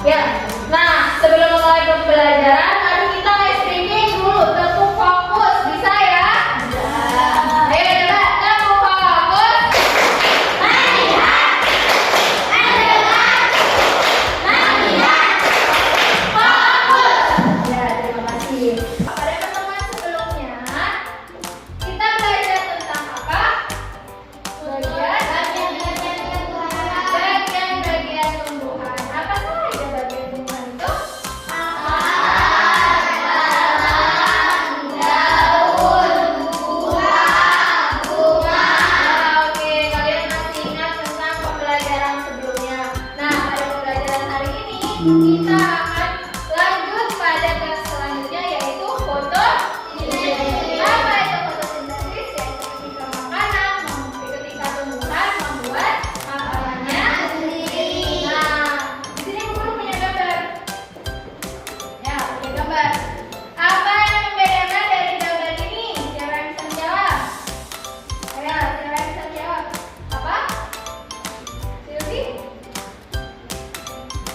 Ya. Nah, sebelum mulai pembelajaran, mari kita listening dulu. Tetap fokus, bisa ya? Ayo coba, tetap fokus. Melihat, mendengar, melihat, fokus. Ya, terima kasih. Pada pertemuan sebelumnya, kita belajar tentang apa? Bagian-bagian tumbuhan. Apa saja bagian tumbuhan itu? Akar, daun, buah, bunga. Oke, kalian masih ingat tentang pembelajaran sebelumnya. Nah, pada pembelajaran hari ini kita akan lanjut pada kelas selanjutnya, yaitu fotosintesis. Apa itu fotosintesis? Yaitu ketika ketika tumbuhan membuat makanannya sendiri. Nah, di sini guru punya gambar. Ya, punya gambar. Apa yang membedakan dari gambar ini? Siapa yang bisa menjawab? Ayo, siapa yang bisa menjawab? Apa? Silvi?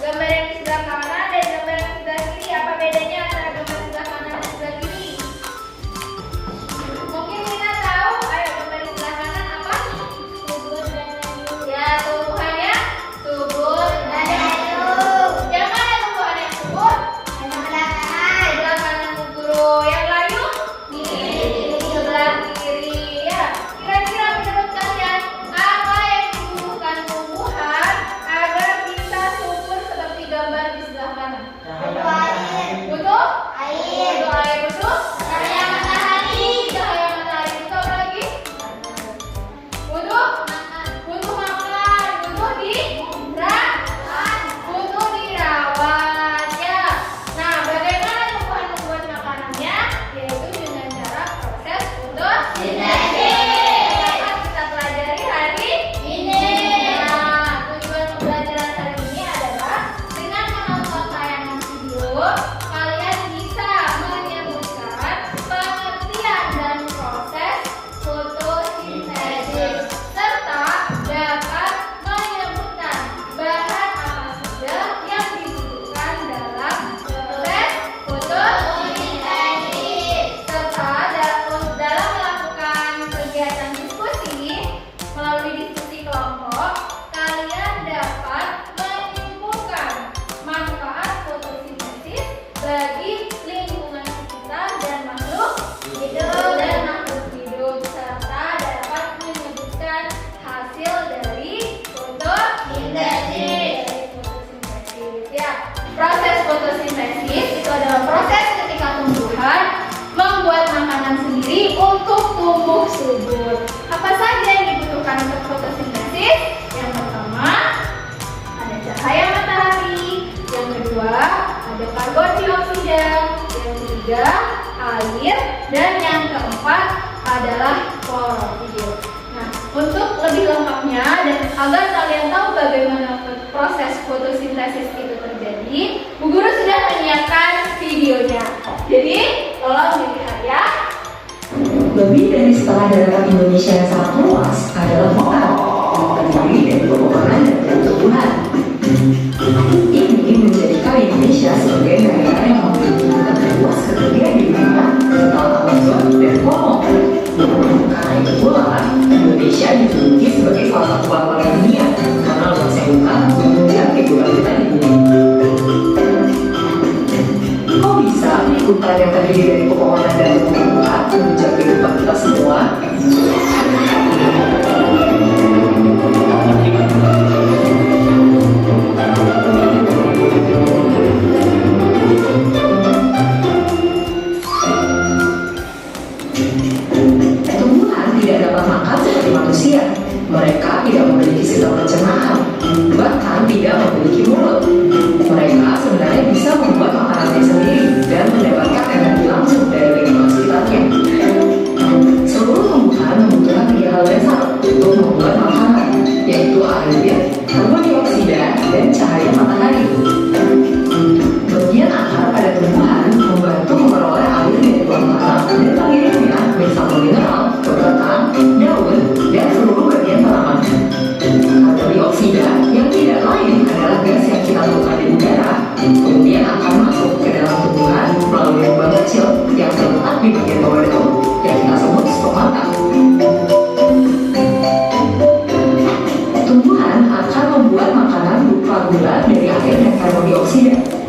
Gambar yang di sebelah kanan dan gambar yang di sebelah kiri, apa bedanya antara gambar sebelah kanan dan sebelah kiri? Mungkin kita tahu. Ayo, gambar di sebelah kanan apa? Subur dan layu. Ya, tumbuhannya subur dan layu. Yang mana tumbuhan yang subur? Yang sebelah kanan. Sebelah kanan Bu Guru. Yang layu? Di sebelah kiri. Ya, kira-kira menurut kalian apa yang dibutuhkan tumbuhan agar bisa subur seperti gambar di sebelah kanan? Butuh air. Butuh air. Butuh cahaya matahari. Cahaya matahari itu apa lagi? Butuh makan. Butuh dirawat. Ya. Nah, bagaimana tumbuhan membuat makanannya? Yaitu dengan cara proses fotosintesis. Akan kita pelajari hari ini. Nah, tujuan pembelajaran hari ini adalah dengan menonton tayangan video, kalian bisa menyebutkan pengertian dan proses fotosintesis serta dapat menyebutkan bahan apa saja yang dibutuhkan dalam proses fotosintesis serta dalam melakukan kegiatan diskusi melalui diskusi kelompok, kalian dapat menyimpulkan manfaat fotosintesis bagi lingkungan sekitar dan makhluk hidup serta dapat menyebutkan hasil dari fotosintesis. Ya, proses fotosintesis itu adalah proses ketika tumbuhan membuat makanan sendiri untuk tumbuh subur. Apa saja yang dibutuhkan untuk fotosintesis? Yang pertama, ada cahaya matahari. Yang kedua, ada karbon dioksida. Yang ketiga, air. Dan yang keempat adalah klorofil. Nah, untuk lebih lengkapnya dan agar kalian tahu bagaimana proses fotosintesis itu terjadi, Bu Guru sudah menyiapkan videonya. Jadi, tolong dilihat ya. Lebih dari setengah daratan Indonesia yang sangat luas adalah moral, yang terdiri dari pepohonan dan tumbuhan. Ini menjadikan Indonesia sebagai negara yang memiliki hutan terluas ketiga di dunia setelah Amazon dan Kongo. Karena itu pula, Indonesia dijuluki sebagai salah satu paling dunia karena luasnya hutan dan keberlanjutan di dunia. Kok bisa hutan yang terdiri dari pepohonan dan tumbuhan menjaga kehidupan kita semua?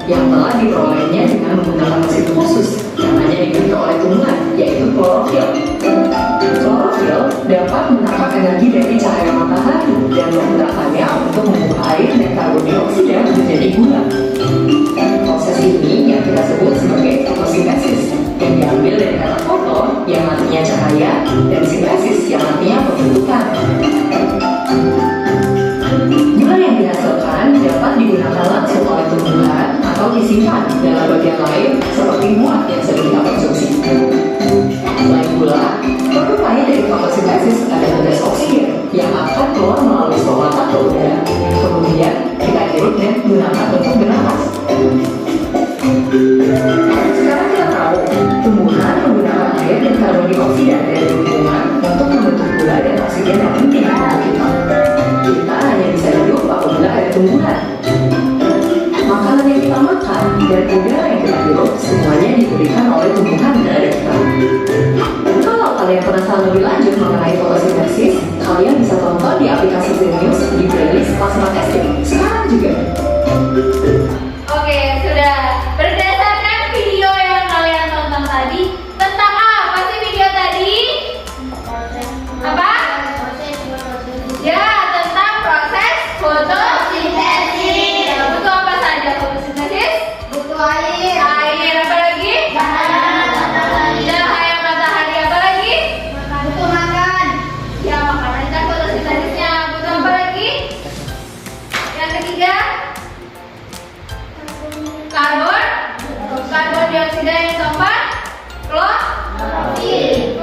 yang telah diperolehnya dengan menggunakan mesin khusus yang hanya dimiliki oleh tumbuhan, yaitu klorofil. Klorofil dapat menangkap energi dari cahaya matahari dan menggunakannya untuk mengubah air dan karbon dioksida menjadi gula. Proses ini yang kita sebut sebagai fotosintesis, yang diambil dari kata foto yang artinya cahaya dan sintesis yang artinya pembentukan. Gula yang dihasilkan dapat digunakan langsung oleh tumbuhan atau disimpan dalam bagian lain seperti muat yang sedang kita konsumsi. Selain gula, produk lain dari fotosintesis adalah gas oksigen yang akan keluar melalui stomata ke udara. Kemudian kita hirup dan gunakan untuk bernapas. Sekarang kita tahu, tumbuhan menggunakan air dan karbon dioksida dari lingkungan untuk membentuk gula dan oksigen yang penting untuk kita. Kita hanya bisa hidup apabila ada tumbuhan. Makanan yang kita makan dan udara yang kita hirup semuanya diberikan oleh tumbuhan dari kita. Kalau kalian penasaran lebih lanjut mengenai fotosintesis, kalian bisa tonton di aplikasi Zenius di playlist kelas 4 SD. Sekarang juga. Oke, sudah. Berdasarkan video yang kalian tonton tadi, tentang apa sih video tadi? Apa? Ya, tentang proses fotosintesis. Ya, butuh apa saja fotosintesis? Butuh air. Air, apa lagi? Cahaya matahari, apa lagi? Butuh makan. Ya, makanan kan fotosintesisnya. Butuh apa lagi? Yang ketiga? Karbon dioksida. Yang keempat, klorofil.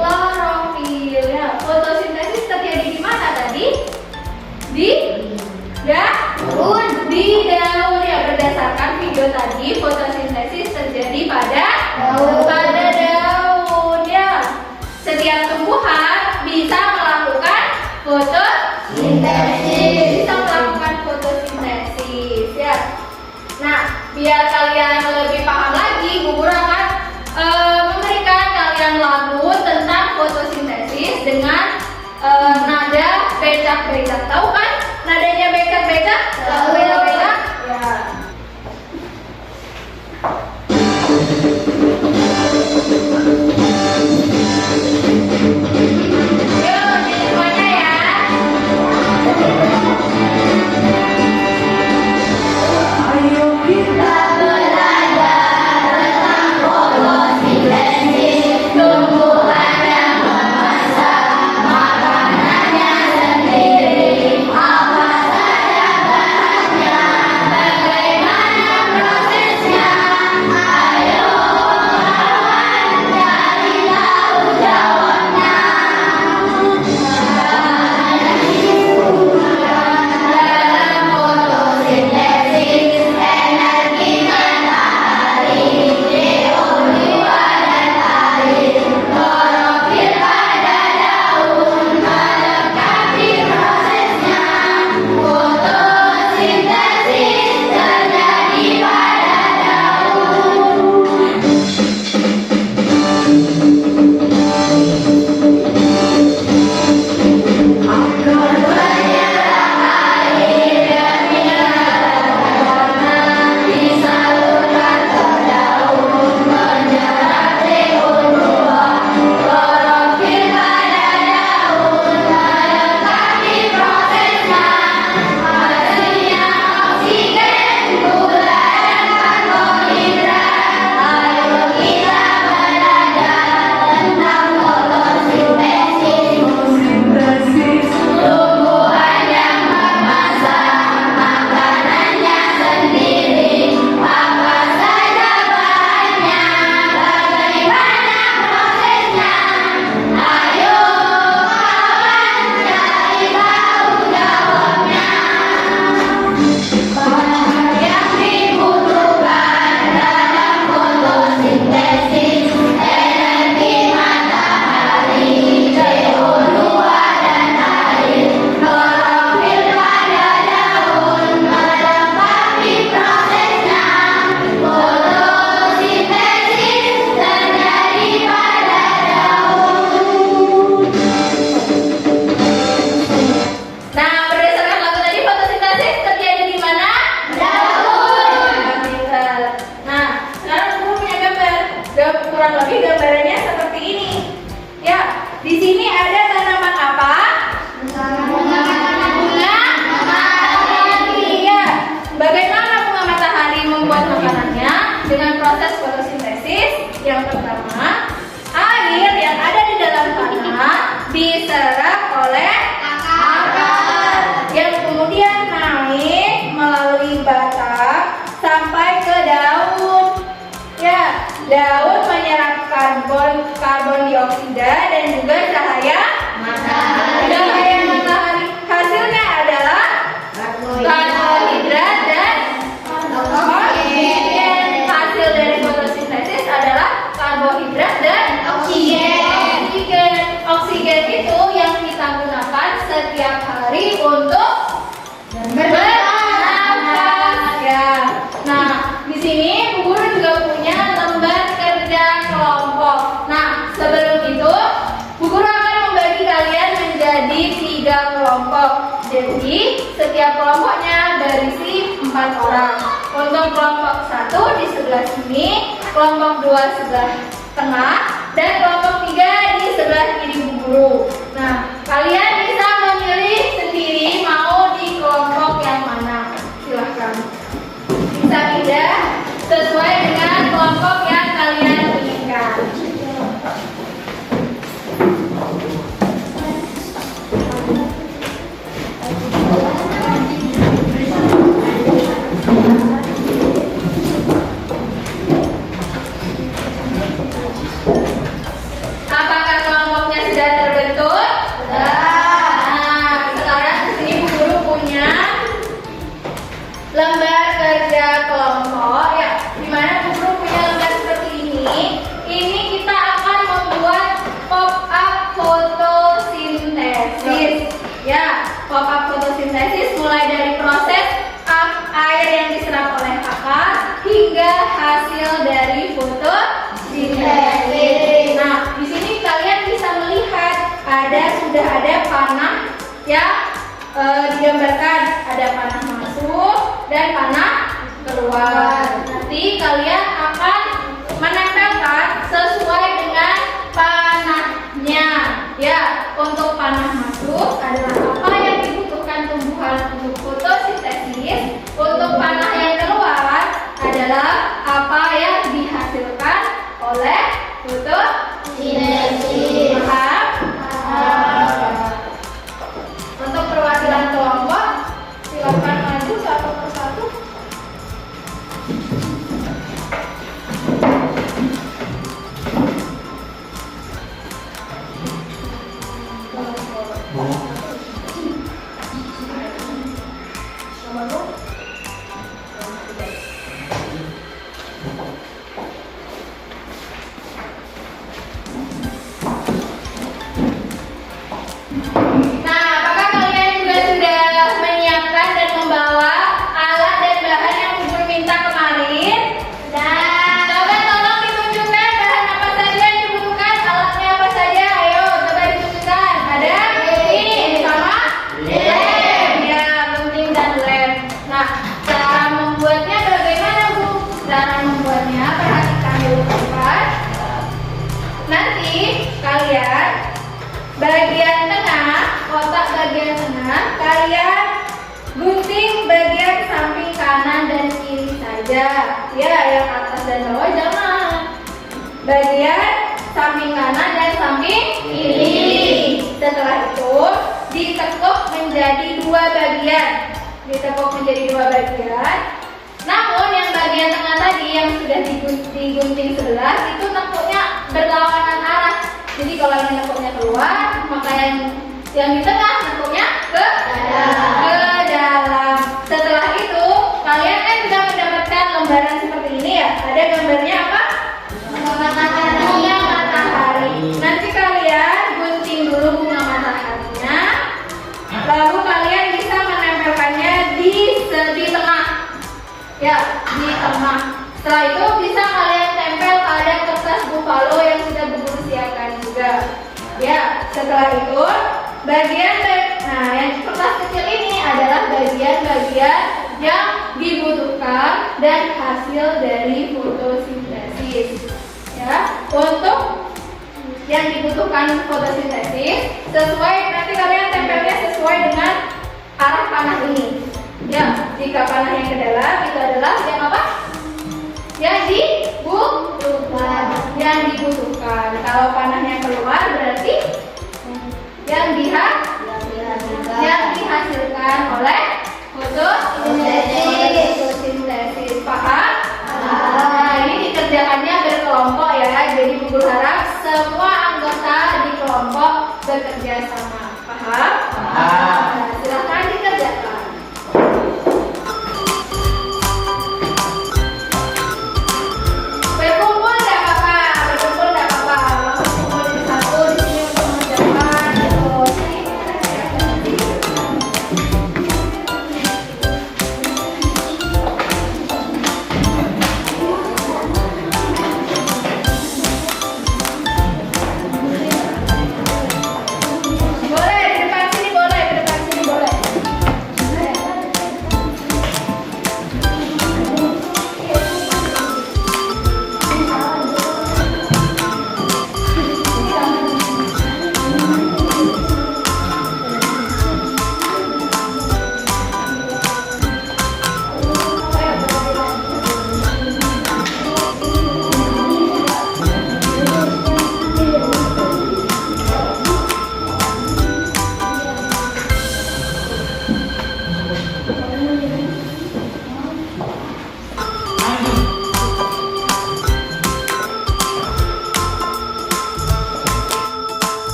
Ya, fotosintesis terjadi di mana tadi? Di daun. Di daun ya, berdasarkan video tadi, fotosintesis terjadi pada daun ya. Setiap tumbuhan bisa melakukan fotosintesis. Ya. Nah, biar kalian lebih paham lagi, Bu Guru akan memberikan kalian lagu tentang fotosintesis dengan nada becak-becak. Tahu kan nadanya becak-becak? Tahu ya becak? Ya. Yuk, jadi semuanya ya. Ayo kita Belajar tentang fotosintesis, tumbuhan yang memasak makanannya sendiri. Apa saja bahannya? Yang pertama, air yang ada di dalam tanah diserap oleh akar yang kemudian naik melalui batang sampai ke daun. Ya, daun menyerap karbon dioksida dan juga cahaya matahari. Hasilnya adalah karbohidrat dan oksigen. Hasil dari fotosintesis adalah karbohidrat dan oksigen. Oksigen itu yang kita gunakan setiap hari untuk bernafas. Ya. Nah, di sini Bu Guru juga punya lembar kerja kelompok. Nah, sebelum itu Bu Guru akan membagi kalian menjadi 3 kelompok. Jadi, setiap kelompoknya berisi 4 orang. Untuk kelompok 1 di sebelah sini, kelompok 2 sebelah tengah, dan kelompok 3 di sebelah kiri Bu Guru. Nah, kalian bisa memilih sendiri mau di kelompok yang mana. Silahkan. Bisa pindah sesuai dengan kelompok yang kalian inginkan. Apakah kelompoknya sudah terbentuk? Nah, sekarang di sini Bu Guru punya lembar kerja kelompok ya, dimana Bu Guru punya lembar seperti ini. Ini kita akan membuat pop-up fotosintesis. Ya, pop-up fotosintesis mulai dari proses air yang diserap oleh akar hingga hasil dari fotosintesis. Nah, di sini kalian bisa melihat sudah ada panah yang digambarkan, ada panah masuk dan panah keluar. Nanti kalian akan menempelkan sesuai dengan panahnya. Ya, untuk panah masuk adalah apa yang dibutuhkan tumbuhan untuk fotosintesis. Untuk panah yang keluar adalah apa yang dihasilkan oleh fotosintesis. Paham? Untuk perwakilan kelompok, silakan maju satu persatu. Nah, apakah kalian juga sudah menyiapkan dan membawa alat dan bahan yang Bu Guru minta kemarin? Coba tolong ditunjukkan bahan apa saja yang dibutuhkan, alatnya apa saja. Ayo, coba ditunjukkan. Ada ini sama lem. Ya, gunting dan lem. Nah, cara membuatnya bagaimana, Bu? Cara membuatnya perhatikan dulu, teman. Nanti kalian bagian tengah, kotak bagian tengah, kalian gunting bagian samping kanan dan kiri saja. Ya, yang atas dan bawah jangan. Bagian samping kanan dan samping kiri. Setelah itu ditekuk menjadi 2 bagian. Namun yang bagian tengah tadi yang sudah digunting sebelah itu tekuknya berlawanan arah. Jadi kalau yang nekuknya keluar, maka yang di tengah nekuknya ke dalam. Setelah itu, kalian kan sudah mendapatkan lembaran seperti ini ya. Ada gambarnya apa? Bunga matahari. Nanti kalian gunting dulu bunga mataharinya. Lalu kalian bisa menempelkannya di tengah. Ya, di tengah. Setelah itu bisa kalian tempel pada kertas buffalo yang sudah Bu Guru siapkan juga. Ya, setelah itu yang kertas kecil ini adalah bagian-bagian yang dibutuhkan dan hasil dari fotosintesis. Ya, untuk yang dibutuhkan fotosintesis sesuai, nanti kalian tempelnya sesuai dengan arah panah ini. Ya, jika panah yang ke dalam itu adalah yang apa? Yang dibutuhkan. dilakukan oleh fotosintesis. Paham? Nah, ini dikerjakannya berkelompok ya. Jadi Bu Guru harap semua anggota di kelompok bekerja sama. Paham? Paham. Nah, silahkan dikerjakan. Berkumpul nggak apa-apa, berkumpul nggak apa-apa. Langsung kumpul di satu di sini untuk mengerjakan.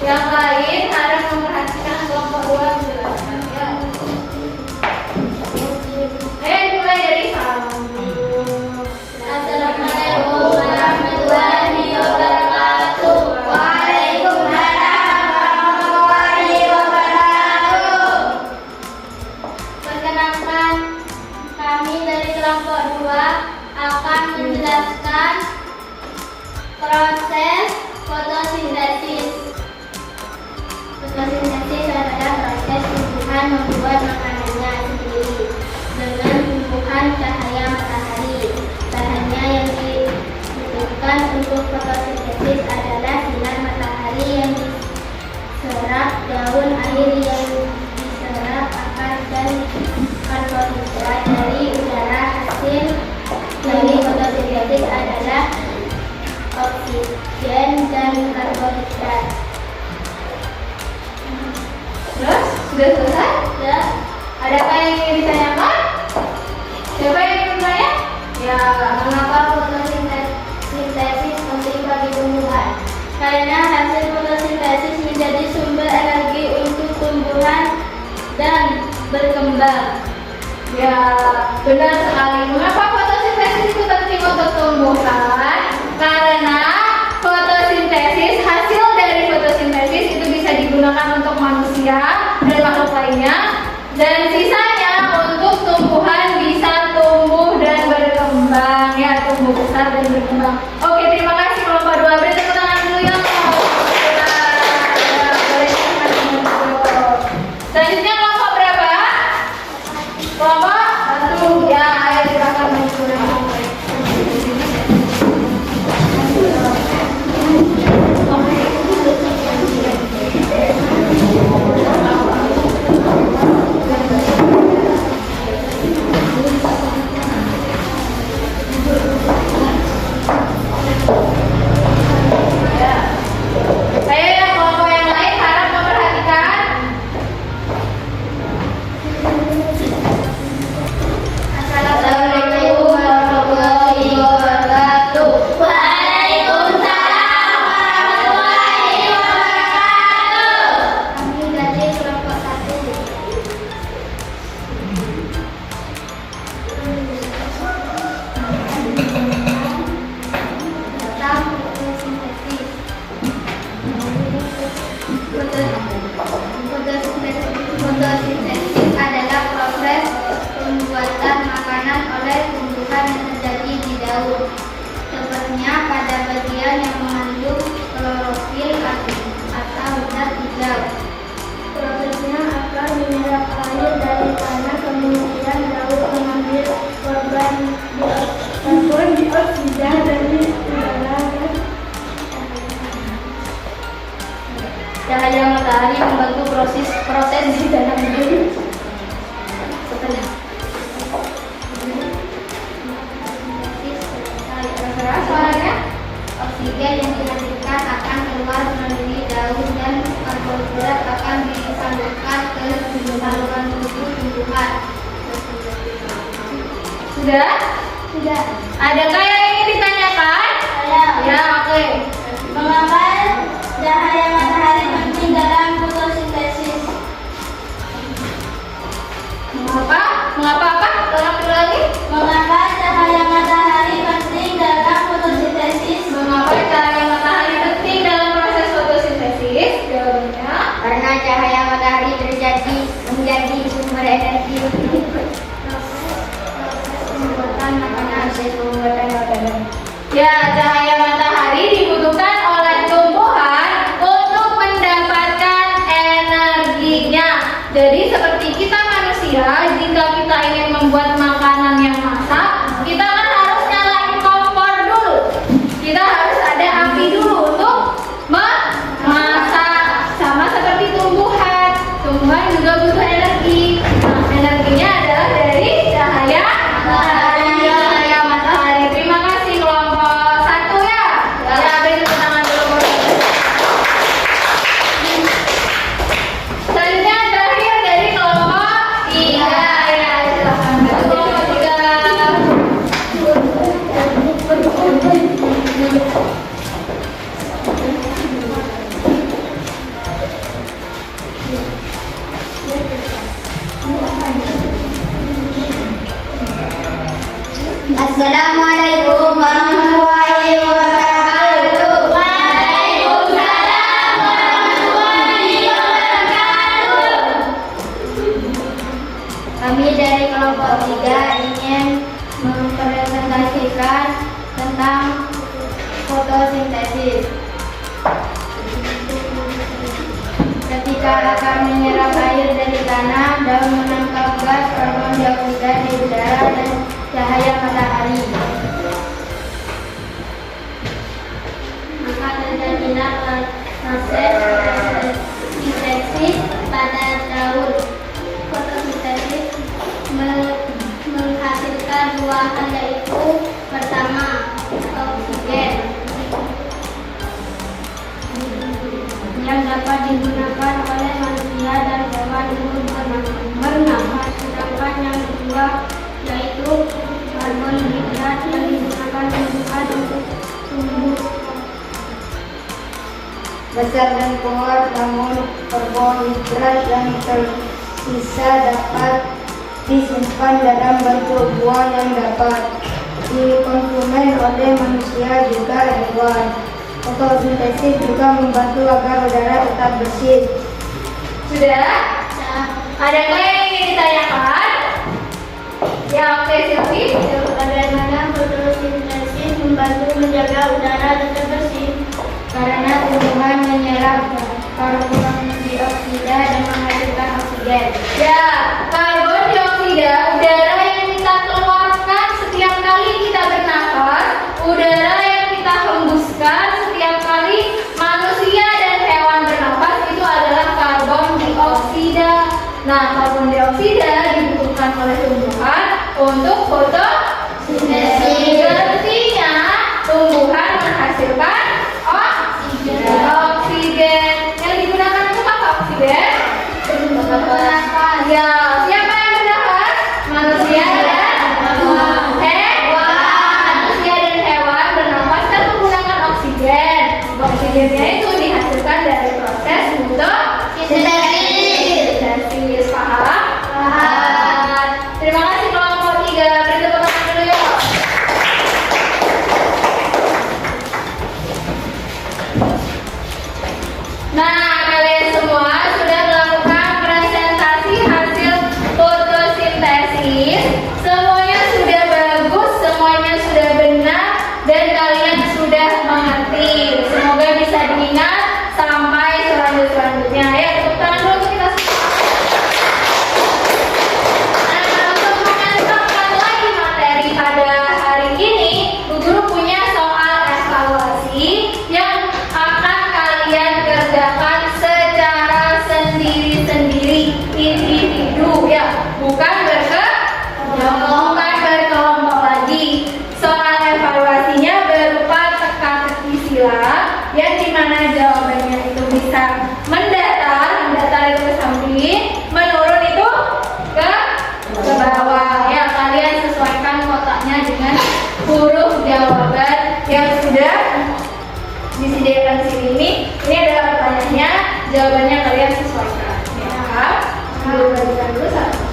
Yang lain harus memperhatikan kelompok 2 menjelaskan ya. Mulai dari salam. Assalamualaikum warahmatullahi wabarakatuh. Waalaikumsalam warahmatullahi wabarakatuh. Perkenalkan, kami dari kelompok 2 akan menjelaskan proses fotosintesis. Fotosintesis adalah proses tumbuhan membuat makanannya sendiri dengan tumbuhan cahaya matahari. Bahannya yang dibutuhkan untuk fotosintesis adalah sinar matahari yang diserap, daun air yang diserap, akar dan karbohidrat dari udara. Hasil dari fotosintesis adalah oksigen dan karbohidrat. Terus, sudah selesai? Sudah. Adakah yang ingin ditanyakan? Siapa yang ingin bertanya? Ya, mengapa fotosintesis penting bagi tumbuhan? Karena hasil fotosintesis menjadi sumber energi untuk tumbuhan dan berkembang. Ya, benar sekali. Mengapa fotosintesis itu penting untuk tumbuhan? Karena fotosintesis, hasil dari fotosintesis itu bisa digunakan untuk manusia dan makhluk lainnya, dan sisanya untuk tumbuhan bisa tumbuh dan berkembang, ya, tumbuh besar dan berkembang. Oke, terima kasih kelompok 2. Beri tepuk tangan dulu ya. Selanjutnya kelompok berapa? Kelompok 1. Ya, ayo silakan menggunakan. Saya yang kelompok yang lain harap memperhatikan. Assalamualaikum warahmatullahi wabarakatuh. Waalaikumsalam warahmatullahi wabarakatuh. Kami dari kelompok 1. Tentang fotosintesis. Fotosintesis adalah proses pembuatan makanan oleh tumbuhan yang terjadi di daun, sepertinya pada bagian yang mengandung klorofil atau zat hijau. Prosesnya akan menyerap air dari tanah, kemudian daun mengambil karbon dioksida dari udara. Cahaya matahari membantu proses di dalam bumi. Setelah suaranya, oksigen yang dihasilkan akan keluar melalui daun dan karbohidrat akan disalurkan ke saluran tubuh tumbuhan. Sudah? Sudah. Adakah yang ingin ditanyakan? Ada. Ya, oke. Mengapa cahaya matahari penting dalam fotosintesis? Mengapa? Mengapa apa? Tolong dulu lagi. Mengapa cahaya matahari penting dalam fotosintesis? Mengapa cahaya matahari penting dalam proses fotosintesis? Jawabannya, karena cahaya matahari menjadi sumber energi untuk pembuatan makanan. Ya, cahaya matahari dibutuhkan oleh tumbuhan untuk mendapatkan energinya. Jadi seperti kita manusia, jika kita ingin membuat makanan yang masak, kita kan harus nyalain kompor dulu. Kita harus ada api dulu untuk memasak. Sama seperti tumbuhan. Tumbuhan juga butuh energi. Nah, energinya adalah dari cahaya matahari. Terima kasih kelompok 1 ya. Assalamualaikum warahmatullahi wabarakatuh. Waalaikumsalam warahmatullahi wabarakatuh. Kami dari kelompok 3 ingin mempresentasikan tentang fotosintesis. Ketika akan menyerap air dari tanah, daun menangkap gas karbon dioksida di udara dan cahaya matahari. Maka terjadilah proses fotosintesis pada daun. Fotosintesis menghasilkan dua hal, yaitu pertama oksigen yang dapat digunakan oleh manusia dan hewan untuk bernafas, sedangkan yang kedua yaitu karbohidrat yang digunakan tumbuhan untuk tumbuh besar dan kuat. Namun karbohidrat yang tersisa dapat disimpan dalam bentuk buah yang dapat dikonsumsi oleh manusia juga hewan. Fotosintesis juga membantu agar udara tetap bersih. Sudah? Adakah yang ingin ditanyakan? Ya, oke, Silvi. Bagaimana fotosintesis membantu menjaga udara tetap bersih? Karena tumbuhan menyerap karbon dioksida dan menghasilkan oksigen. Ya, karbon dioksida, udara yang kita keluarkan setiap kali kita bernafas, udara yang kita hembuskan setiap kali manusia dan hewan bernafas, itu adalah karbon dioksida. Nah, karbon dioksida dibutuhkan oleh tumbuhan untuk fotosintesis. Artinya, tumbuhan menghasilkan oksigen. Yang digunakan untuk apa oksigen? Ya, siapa yang bernafas? Manusia dan hewan. Manusia dan hewan bernafas kan menggunakan oksigen. Oksigennya itu dihasilkan dari proses fotosintesis. Paham? Paham. Terima kasih kelompok 3. Beri tepuk tangan dulu yuk. Nah, kalian semua sudah melakukan presentasi hasil fotosintesis. Semuanya sudah bagus, semuanya sudah benar, dan kalian sudah mengerti. Semoga bisa diingat sampai selanjutnya. Ya, tepuk tangan dulu untuk kita semua. Nah, untuk memantapkan lagi materi pada hari ini, Bu Guru punya soal evaluasi yang akan kalian kerjakan secara sendiri-sendiri, individu ya, bukan berkelompok lagi. Soal evaluasinya berupa teka-teki sila yang dimana jawabannya itu bisa mendatar itu ke samping, menurun itu ke bawah. Ya, kalian sesuaikan kotaknya dengan huruf jawaban yang sudah disediakan di sini. Ini adalah pertanyaannya, jawabannya kalian sesuaikan. Ya, Guru bagikan dulu satu.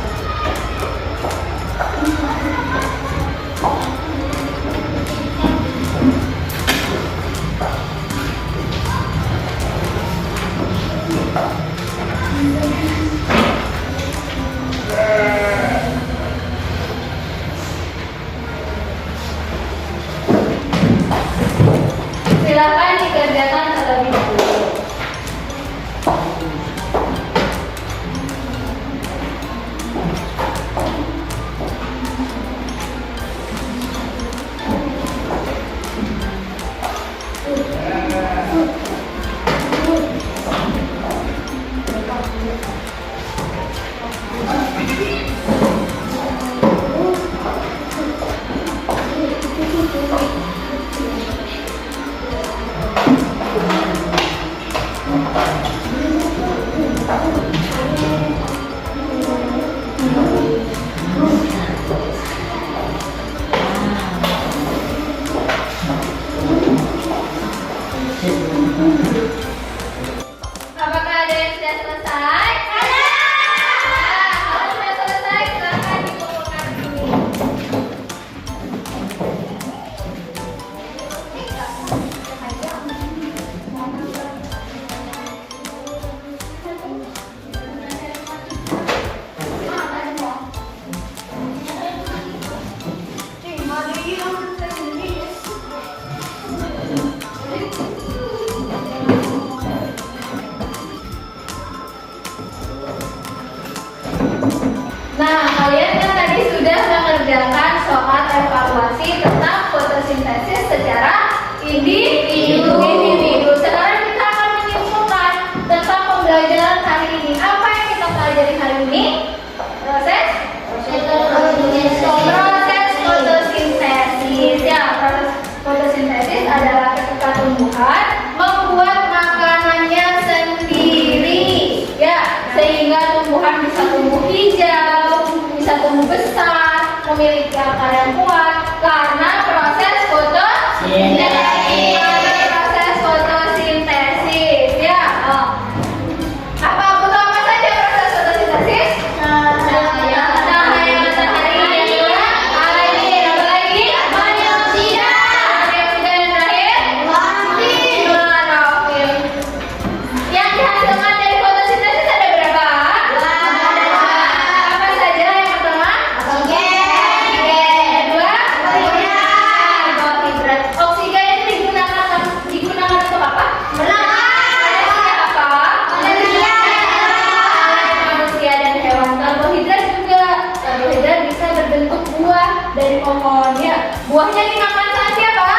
Silakan dikerjakan terlebih dahulu. Apakah ada yang sudah selesai? Ada. Kalau sudah selesai, silakan dikumpulkan di sini. individu. Sekarang kita akan menyimpulkan tentang pembelajaran hari ini. Apa yang kita pelajari hari ini? Proses fotosintesis. Ya, proses fotosintesis adalah ketika tumbuhan membuat makanannya sendiri. Ya, sehingga tumbuhan bisa tumbuh hijau, bisa tumbuh besar, memiliki akar yang kuat karena proses fotosintesis. Ya. Apa saja proses fotosintesis? Cahaya matahari yang air, apa lagi? Dioksida yang terakhir? Klorofil. Yang dihasilkan dari fotosintesis ada berapa? Apa saja? Yang pertama? Kedua? Karbohidrat. Oksigen itu digunakan untuk apa? Manusia dan hewan. Karbohidrat bisa berbentuk buah dari pohon. Ya, buahnya dimakan sama siapa?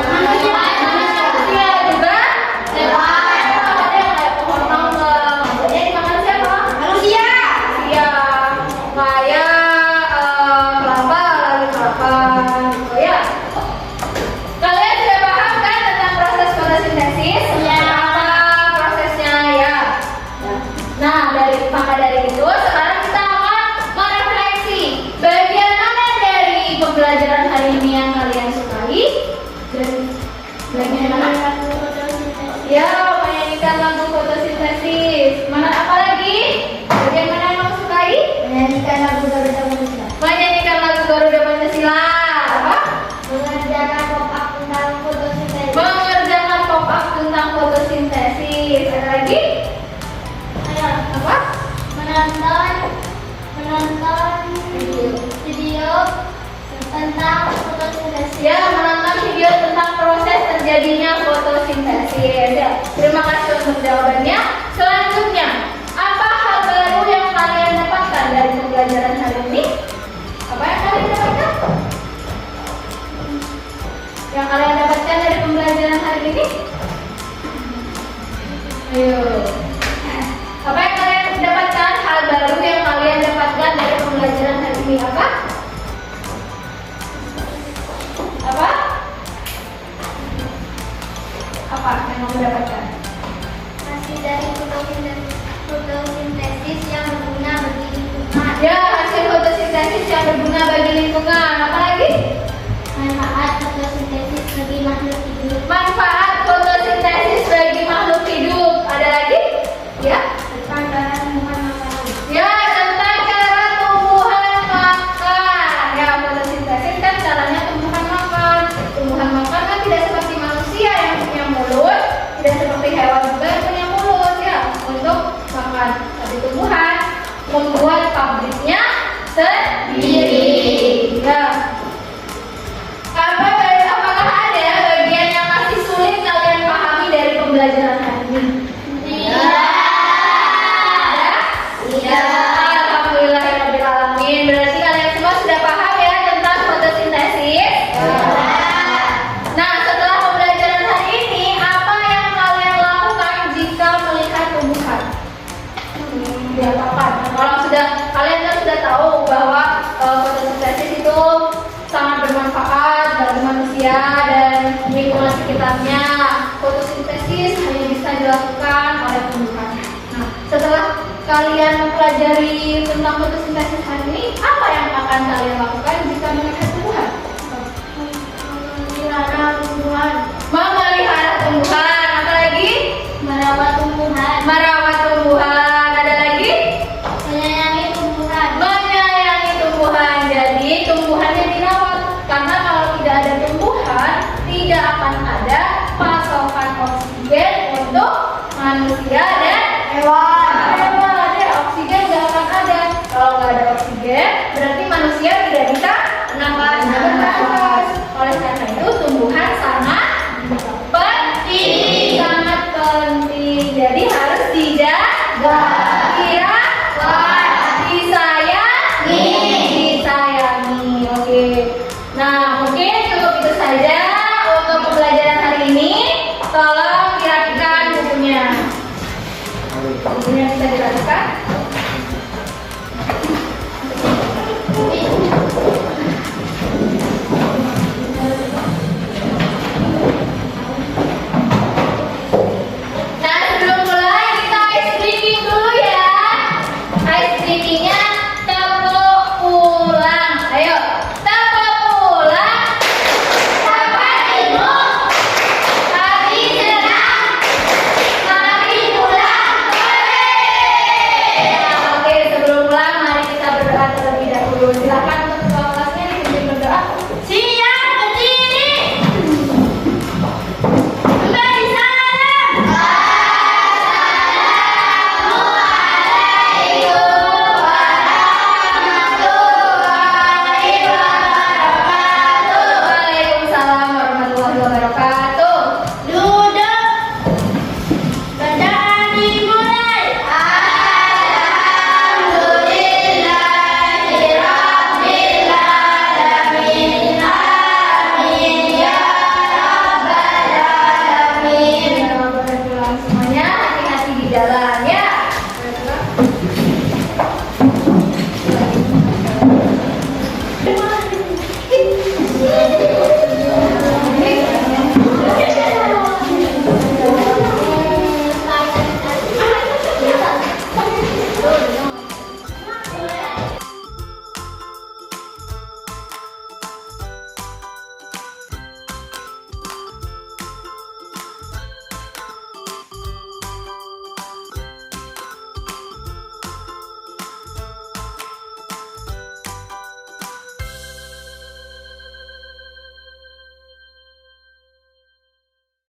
Manusia juga. Ada yang kayak pohon mangga. Buahnya dimakan siapa? Manusia. Kayak kelapa, lagi kelapa. Gitu ya. Kalian sudah paham kan tentang proses fotosintesis? Apa prosesnya ya? Nah, maka dari itu sekarang kita akan merefleksi bagian mana dari pembelajaran hari ini yang kalian sukai dan bagian mana? Ya, menyanyikan lagu fotosintesis. Mana apa lagi? Bagian mana yang kamu sukai? Menyanyikan lagu Garuda Pancasila. Menyanyikan lagu Garuda Pancasila. Apa? Mengerjakan pop-up tentang fotosintesis. Mengerjakan pop-up tentang fotosintesis. Ada lagi? Apa? Menonton video tentang fotosintesis. Ya, menonton video tentang proses terjadinya fotosintesis. Ya, terima kasih untuk jawabannya. Selanjutnya, apa hal baru yang kalian dapatkan dari pembelajaran hari ini? Apa yang kalian dapatkan? Yang kalian dapatkan dari pembelajaran hari ini? Ayo. Apa yang kalian dapatkan? Hal baru yang kalian dapatkan dari pembelajaran hari ini apa? Apa? Apa yang kamu dapatkan? Hasil dari fotosintesis yang berguna bagi lingkungan. Ya, hasil fotosintesis yang berguna bagi lingkungan. Apa lagi? Manfaat fotosintesis bagi makhluk hidup. Manfaat fotosintesis bagi makhluk hidup. Ada lagi? Ya? Tentang cara tumbuhan makanan. Ya, tentang cara tumbuhan makan. Ya, fotosintesis kan caranya tumbuhan makan. Tumbuhan makan kan tidak seperti manusia yang punya mulut, tidak seperti hewan juga yang punya mulut ya untuk makan. Tapi tumbuhan membuat pabriknya sendiri. Ya. Apakah ada bagian yang masih sulit kalian pahami dari pembelajaran hari ini? Alhamdulillahirrahmanirrahim. Berarti kalian semua sudah paham ya tentang fotosintesis? Nah, setelah pembelajaran hari ini, apa yang kalian lakukan jika melihat tumbuhan? Diapakan? Kalian kan sudah tahu bahwa fotosintesis itu sangat bermanfaat bagi manusia dan lingkungan sekitarnya. Fotosintesis hanya bisa dilakukan oleh tumbuhan. Nah, setelah kalian mempelajari tentang fotosintesis hari ini, apa yang akan kalian lakukan jika melihat tumbuhan? Memelihara tumbuhan. Memelihara tumbuhan. Apa lagi? Merawat tumbuhan. Merawat tumbuhan. Ada lagi? Menyayangi tumbuhan. Menyayangi tumbuhan. Jadi tumbuhannya dirawat. Karena kalau tidak ada tumbuhan, tidak akan ada pasokan oksigen untuk manusia dan hewan. Ya, oksigen nggak akan ada. Kalau nggak ada oksigen, berarti manusia tidak bisa bernafas. Oleh karena itu, tumbuhan sangat penting, sangat penting. Jadi harus dijaga, disayangi. Oke. Nah, mungkin cukup itu saja